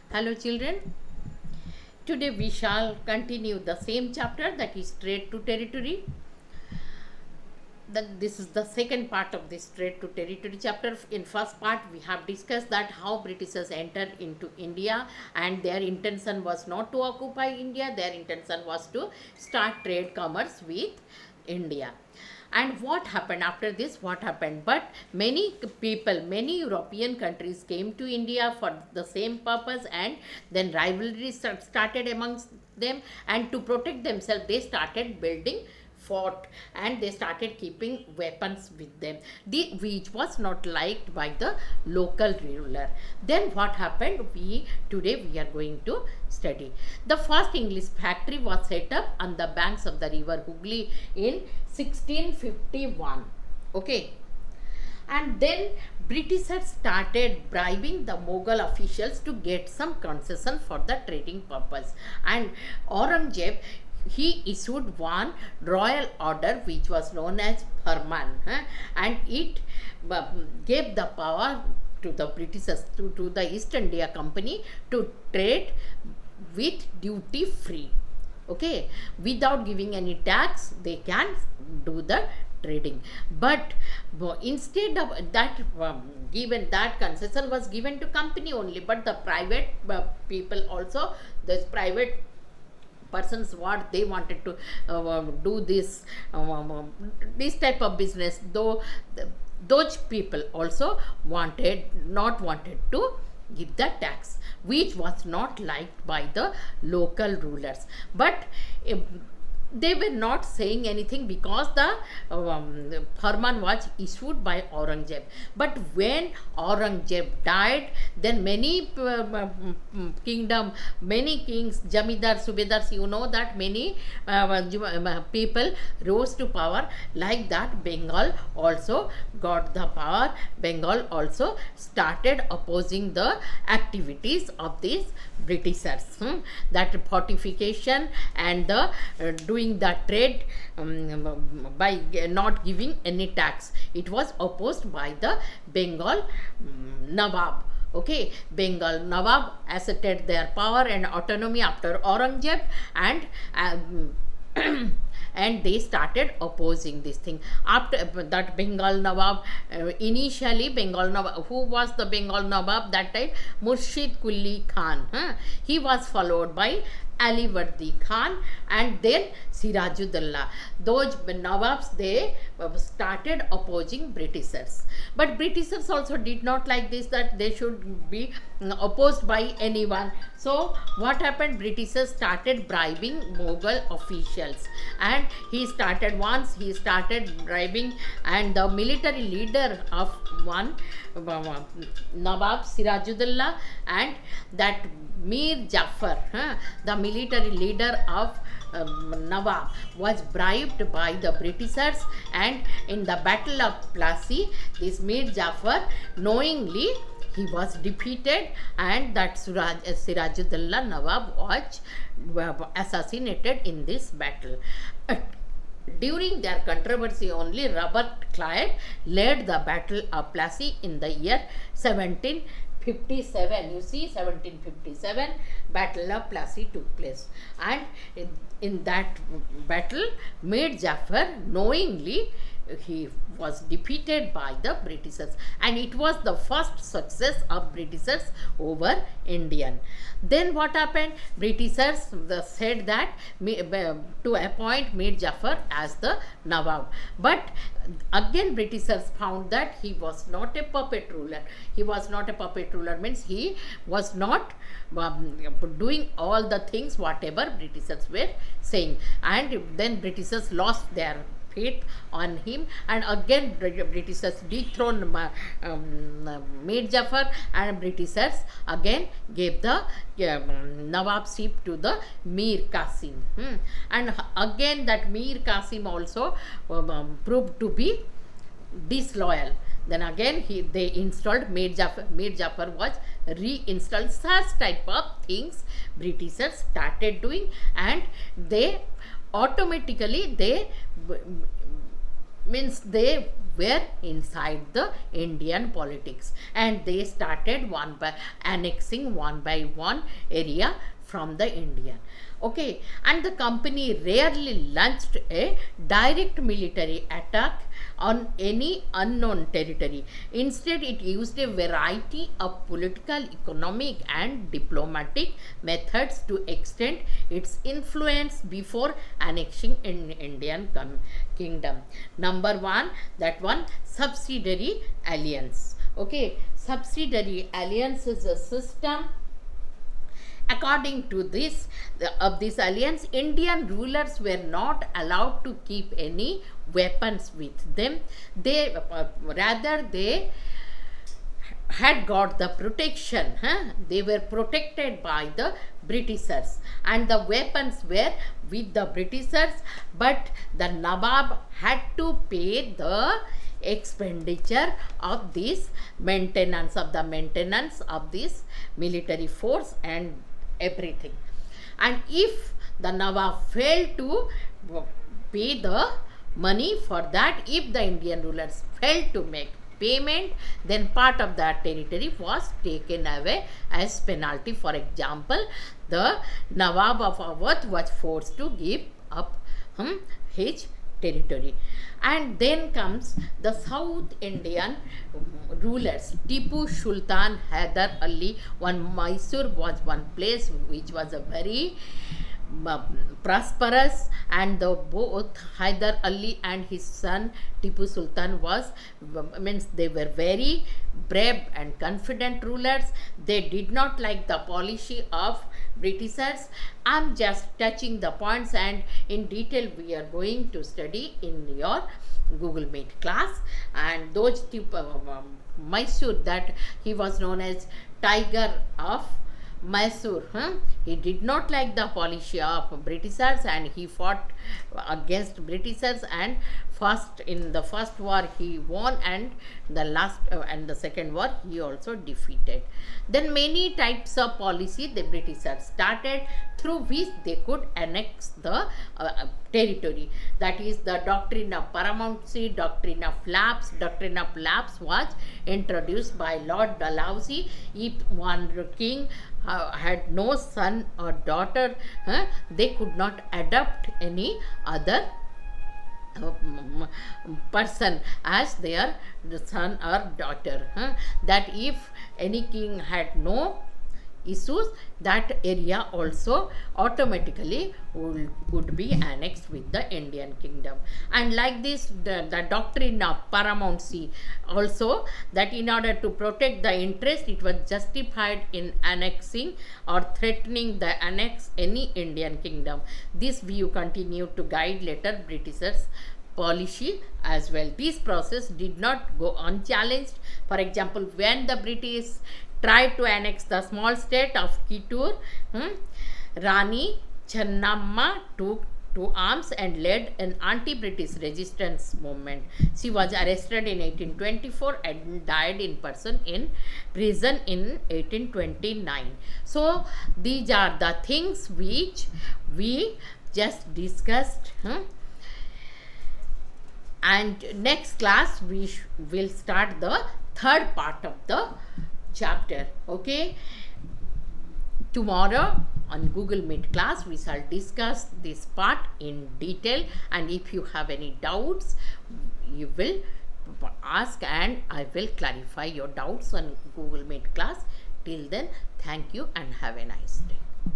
Hello, children. Today we shall continue the same chapter, that is trade to territory. That this is the second part of this trade to territory chapter. In first part, we have discussed that how Britishers entered into India, and their intention was not to occupy India. Their intention was to start trade commerce with India. And what happened after this? What happened? But many people, many European countries came to India for the same purpose, and then rivalries started amongst them. And to protect themselves, they started building fort, and they started keeping weapons with them, which was not liked by the local ruler. Then what happened? We are going to study. The first English factory was set up on the banks of the river Hooghly in 1651. Okay. And then Britishers started bribing the Mughal officials to get some concession for the trading purpose. And Aurangzeb, he issued one royal order which was known as Farman, and it gave the power to the Britishers, to the East India Company, to trade with duty free. Okay, without giving any tax, they can do the trading. But instead of that, given that concession was given to company only, but the private people also, this private persons, what they wanted to do this type of business, though those people also not wanted to give the tax, which was not liked by the local rulers. But they were not saying anything because the Farman was issued by Aurangzeb. But when Aurangzeb died, then many many kings, Jamidar, Subedars, you know that many people rose to power. Like that, Bengal also got the power. Bengal also started opposing the activities of these Britishers. That fortification and the doing the trade by not giving any tax, it was opposed by the Bengal Nawab. Okay, Bengal Nawab asserted their power and autonomy after Aurangzeb, and and they started opposing this thing. After that, Bengal Nawab, initially Bengal Nawab, who was the Bengal Nawab that time? Murshid Kulli Khan. He was followed by Alivardi Khan, and then Sirajuddaulah. Those Nawabs, they started opposing Britishers. But Britishers also did not like this, that they should be opposed by anyone. So what happened? Britishers started bribing Mughal officials, and he started bribing, and the military leader of one Nawab, Sirajuddaulah, and that Mir Jafar, the military leader of Nawab, was bribed by the Britishers, and in the Battle of Plassey, this Mir Jafar knowingly he was defeated, and that Sirajuddaulah Nawab was assassinated in this battle. During their controversy only, Robert Clive led the Battle of Plassey in the year 1757. You see, 1757 Battle of Plassey took place, and in that battle, Mir Jafar knowingly he was defeated by the Britishers, and it was the first success of Britishers over Indian. Then what happened? Britishers said that to appoint Mir Jafar as the Nawab, but again Britishers found that he was not a puppet ruler. He was not a puppet ruler, means he was not doing all the things whatever Britishers were saying, and then Britishers lost their faith on him, and again Britishers dethroned Mir Jafar, and Britishers again gave the Nawabship to the Mir Qasim. And again that Mir Qasim also proved to be disloyal. Then again they installed Mir Jafar. Mir Jafar was reinstalled. Such type of things Britishers started doing, and they automatically, they means they were inside the Indian politics, and they started annexing one by one area from the Indian. Okay, and the company rarely launched a direct military attack on any unknown territory. Instead, it used a variety of political, economic, and diplomatic methods to extend its influence before annexing in Indian kingdom. Number one, that one, subsidiary alliance. Okay, subsidiary alliance is a system. According to this alliance, Indian rulers were not allowed to keep any weapons with them. They had got the protection. They were protected by the Britishers, and the weapons were with the Britishers, but the Nawab had to pay the expenditure of this maintenance of this military force and everything. And if the Nawab failed to pay the money for that, if the Indian rulers failed to make payment, then part of that territory was taken away as penalty. For example, the Nawab of Awadh was forced to give up his territory. And then comes the South Indian rulers. Tipu Sultan, Hyder Ali. Mysore was one place which was a very prosperous, and both Hyder Ali and his son Tipu Sultan means they were very brave and confident rulers. They did not like the policy of Britishers. I am just touching the points, and in detail we are going to study in your Google Meet class. And those Mysore, that he was known as Tiger of Mysore. He did not like the policy of Britishers, and he fought against Britishers, and in the first war he won, and the second war he also defeated. Then many types of policy the Britishers started, through which they could annex the territory. That is the doctrine of paramountcy, doctrine of lapse. Doctrine of lapse was introduced by Lord Dalhousie. If one king had no son or daughter, they could not adopt any other person as their son or daughter. That if any king had no issues, that area also automatically would be annexed with the Indian kingdom. And like this, the doctrine of paramountcy also, that in order to protect the interest, it was justified in annexing or threatening the annex any Indian kingdom. This view continued to guide later Britishers policy as well. This process did not go unchallenged. For example, when the British tried to annex the small state of Kittur, Rani Channamma took to arms and led an anti-British resistance movement. She was arrested in 1824 and died in prison in 1829. So these are the things which we just discussed. And next class we will start the third part of the chapter. Okay, tomorrow on Google Meet class we shall discuss this part in detail, and if you have any doubts you will ask and I will clarify your doubts on Google Meet class. Till then, thank you and have a nice day.